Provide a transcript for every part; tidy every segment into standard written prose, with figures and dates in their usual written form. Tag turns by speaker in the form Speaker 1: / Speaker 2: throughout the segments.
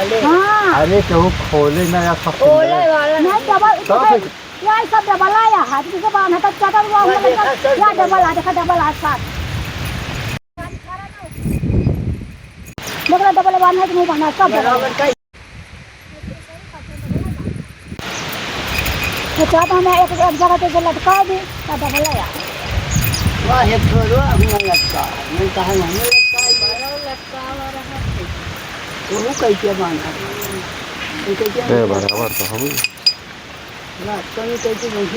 Speaker 1: हाँ
Speaker 2: अरे क्यों खोले ना या सब
Speaker 1: खोले वाला नहीं डबल यार सब डबल आया हाथ से बांधा तब चाटा हुआ या डबल आ देखा डबल आ साथ मगर डबल बांधना तो नहीं बांधना सब डबल तो चाटा हमें एक जगह पे लटका दी तो डबल आया
Speaker 3: वाह एक छोड़ो अपना लटका मैं कहा नहीं
Speaker 1: लटका रहा है
Speaker 3: वो कैसे बांधा
Speaker 2: है बराबर तो हम
Speaker 3: ना कहीं कैसे नहीं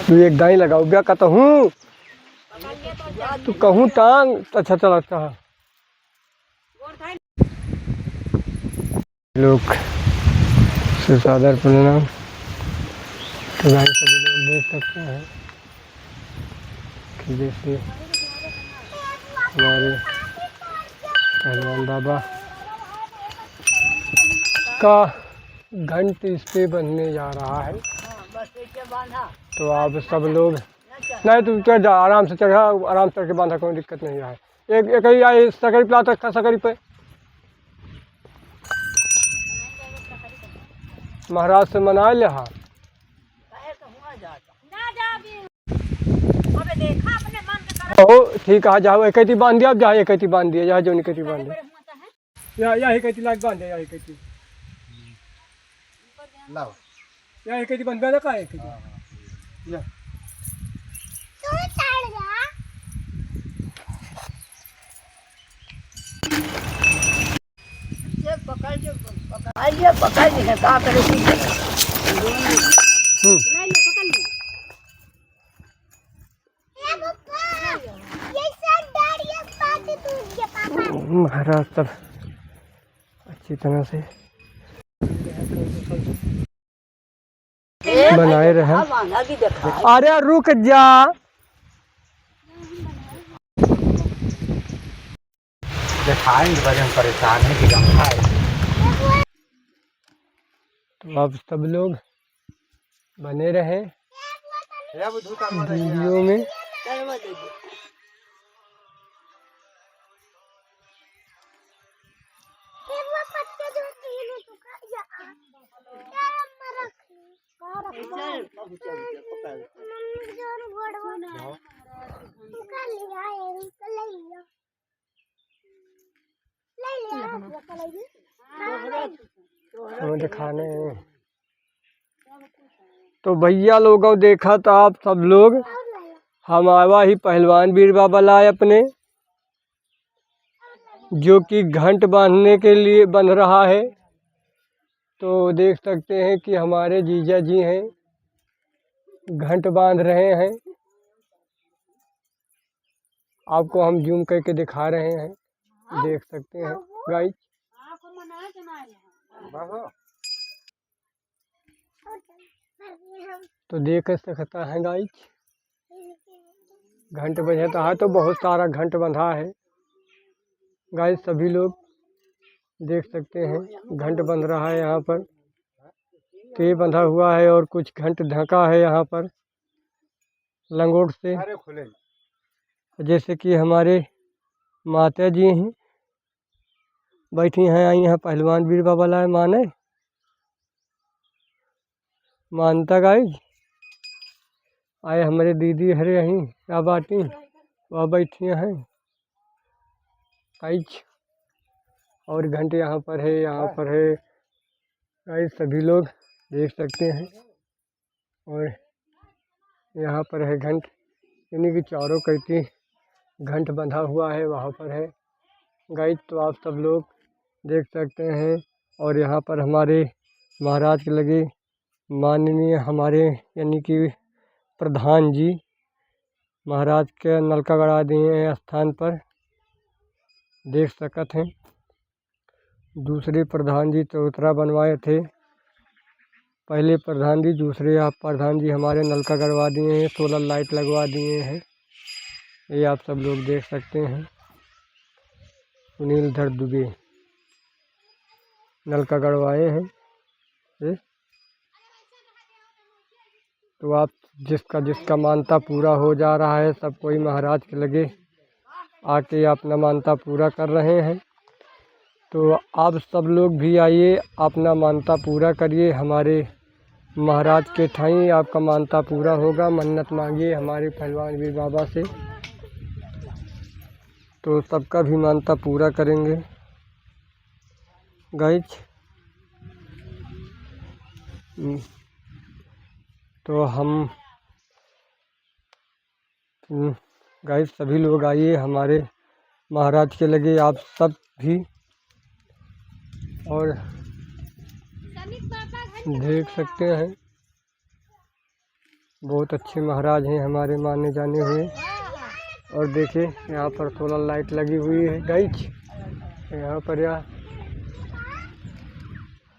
Speaker 4: तू एक दाई लगाओ क्या कहता हूँ तू कहूँ टांग अच्छा चला अच्छा लोग से सादर प्रणाम। तो भाई सभी लोग देख सकते हैं कि जैसे हमारे पहलवान बाबा का घंट इस पे बनने जा रहा है। तो आप सब लोग नहीं तुम चढ़ जा आराम से चढ़ा आराम से चढ़ के बांधा कोई दिक्कत नहीं है। एक ही आई सकरी प्लाट रखा सकरी पे महाराज से मना ले हाँ ओ ठीक है जाओ एक बांध दिया अब जहाँ एक बांध दिया जहाँ जो निकती बांध दिया या एक लाख बांध दिया या एक या एक बांध दिया का एक या
Speaker 3: आइए पकड़ ली है का करे
Speaker 4: महाराज सब अच्छी तरह से बनाए रहे। अरे रुक जा
Speaker 2: दिखाएंगे वजन परेशान है कि दिखाए।
Speaker 4: तो अब सब लोग बने रहे वीडियो में। दिखाने तो भैया लोगों देखा तो आप सब लोग हम आवा ही पहलवान वीर बाबा लाए अपने जो कि घंट बांधने के लिए बन रहा है। तो देख सकते हैं कि हमारे जीजा जी हैं घंट बांध रहे हैं। आपको हम जूम करके दिखा रहे हैं देख सकते हैं गाइस। तो देख सकता है गाइस घंट बजाता है तो बहुत सारा घंट बंधा है गाइस। सभी लोग देख सकते हैं घंट बंध रहा है यहाँ पर के बंधा हुआ है और कुछ घंट ढका है यहाँ पर लंगोट से। जैसे कि हमारे माता जी हैं बैठी हैं आई हैं पहलवान वीर बाबा लाए माने मानता गाइस। आए हमारे दीदी हरे यहीं क्या बाटी वह बैठी हैं गाइस। और घंटे यहाँ पर है गाइस सभी लोग देख सकते हैं। और यहाँ पर है घंट यानी कि चारों करती घंट बंधा हुआ है वहाँ पर है गाइस। तो आप सब लोग देख सकते हैं। और यहाँ पर हमारे महाराज के लगे माननीय हमारे यानी कि प्रधान जी महाराज के नलका गड़ा दिए हैं स्थान पर देख सकते हैं। दूसरे प्रधान जी चौतरा बनवाए थे पहले प्रधान जी दूसरे आप प्रधान जी हमारे नलका गड़वा दिए हैं 16 लाइट लगवा दिए हैं। ये आप सब लोग देख सकते हैं। सुनील धर दुबे नलका गड़वाए हैं। तो आप जिसका जिसका मानता पूरा हो जा रहा है, सब कोई महाराज के लगे आके अपना मानता पूरा कर रहे हैं। तो आप सब लोग भी आइए, अपना मानता पूरा करिए। हमारे महाराज के ठाई आपका मानता पूरा होगा। मन्नत मांगिए हमारे पहलवान वीर बाबा से, तो सबका भी मानता पूरा करेंगे। गाइज तो हम गाइज सभी लोग आइए हमारे महाराज के लगे, आप सब भी। और देख सकते हैं बहुत अच्छे महाराज हैं हमारे माने जाने हुए। और देखिए यहाँ पर सोलर लाइट लगी हुई है गाइज यहाँ पर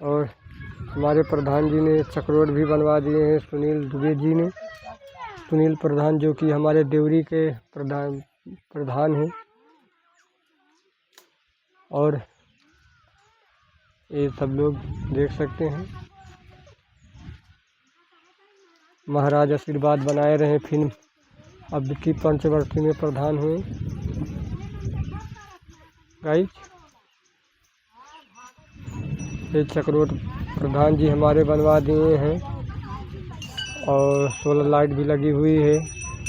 Speaker 4: और हमारे प्रधान जी ने चक्रोड भी बनवा दिए हैं, सुनील दुबे जी ने। सुनील प्रधान जो कि हमारे देवरी के प्रधान हैं। और ये सब लोग देख सकते हैं। महाराज आशीर्वाद बनाए रहे, फिर अब की पंचवर्षीय में प्रधान हुए गाइज। ये चक्रोट प्रधान जी हमारे बनवा दिए हैं और सोलर लाइट भी लगी हुई है,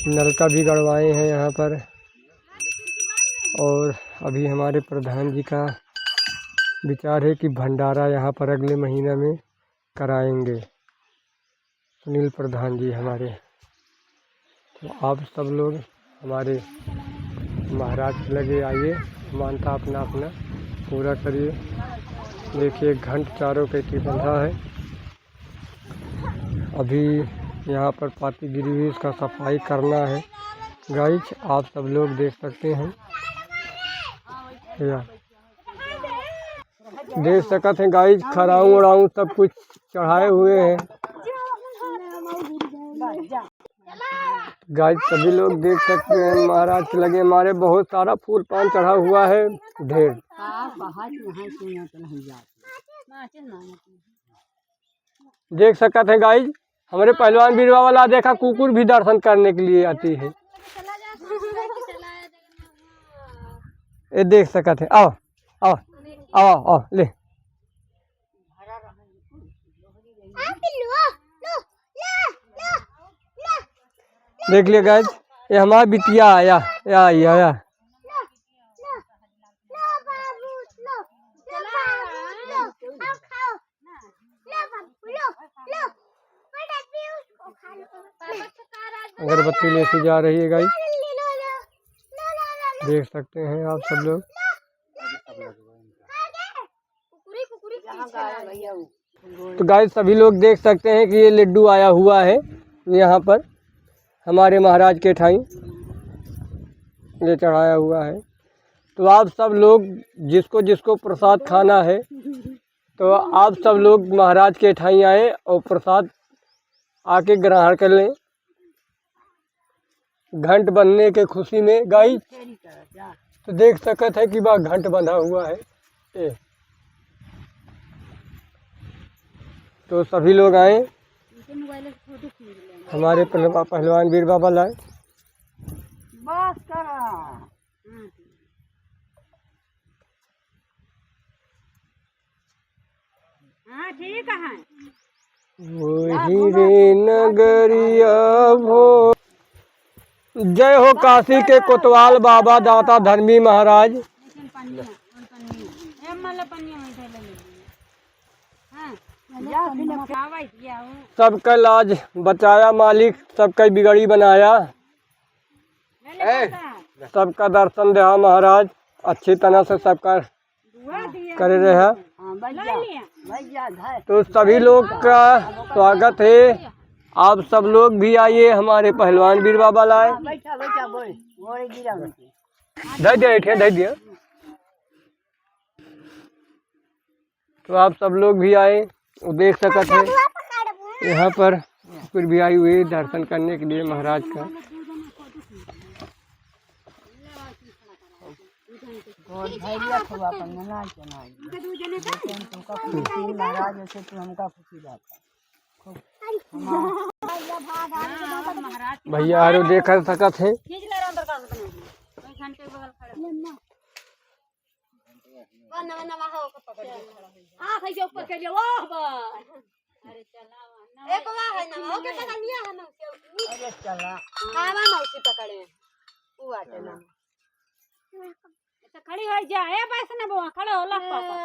Speaker 4: नलका भी गड़वाए हैं यहाँ पर। और अभी हमारे प्रधान जी का विचार है कि भंडारा यहाँ पर अगले महीने में कराएंगे, सुनील प्रधान जी हमारे। तो आप सब लोग हमारे महाराज के लगे आइए, मानता अपना अपना पूरा करिए। देखिए घंट चारों पे बंधा है। अभी यहाँ पर पाती गिरी हुई, इसका सफाई करना है गाइज। आप सब लोग देख सकते हैं, देख सकते हैं गाइज। खराऊं उड़ाऊं सब कुछ चढ़ाए हुए हैं गाइज। सभी लोग देख सकते हैं महाराज के लगे हमारे बहुत सारा फूल पान चढ़ा हुआ है ढेर। देख सकते हैं गाइज हमारे पहलवान वीर बाबा देखा कुकुर भी दर्शन करने के लिए आती है। ये देख सकते हैं, आओ आओ आओ आओ ले। देख लिया गाइज, ये हमारा बिटिया आया या अगरबत्ती लेके जा रही है गाइज। देख सकते हैं आप सब लोग। तो गाइज सभी लोग देख सकते हैं कि ये लड्डू आया हुआ है यहाँ पर हमारे महाराज के ठाई, ये चढ़ाया हुआ है। तो आप सब लोग जिसको जिसको प्रसाद खाना है, तो आप सब लोग महाराज के ठाई आए और प्रसाद आके ग्रहण कर लें घंट बनने के खुशी में गाइस। तो देख सकते हैं कि बा घंट बंधा हुआ है ये। तो सभी लोग आए, हमारे पहलवान वीर बाबा लाए।
Speaker 1: ठीक है।
Speaker 4: वही रे नगरिया भो। जय हो काशी के कोतवाल बाबा दाता धर्मी महाराज। सबका लाज बचाया मालिक, सबका बिगड़ी बनाया। सबका दर्शन दया महाराज, अच्छी तरह से सबका करे रहा। तो सभी लोग का स्वागत है। आप सब लोग भी आइए, हमारे पहलवान वीर बाबा लाए। धै दिया। तो आप सब लोग भी आए, देख सकते हैं यहाँ पर फिर भी आई हुई दर्शन करने के लिए महाराज का।
Speaker 1: भाग महाराज
Speaker 4: भैया आरो देख सकत है।
Speaker 1: खींच ले अंदर का वही घंटे के बगल खड़ा ना ना हो के पकड़ आ कैसे ऊपर के लिए वाह बा अरे चला एक वाह है ना हो के पकड़ लिया है मौसी
Speaker 3: अरे चला
Speaker 1: आवा मौसी पकड़े तू आटे ना तो खड़ी हो जा ए बस ना बुआ खड़ा हो ला पापा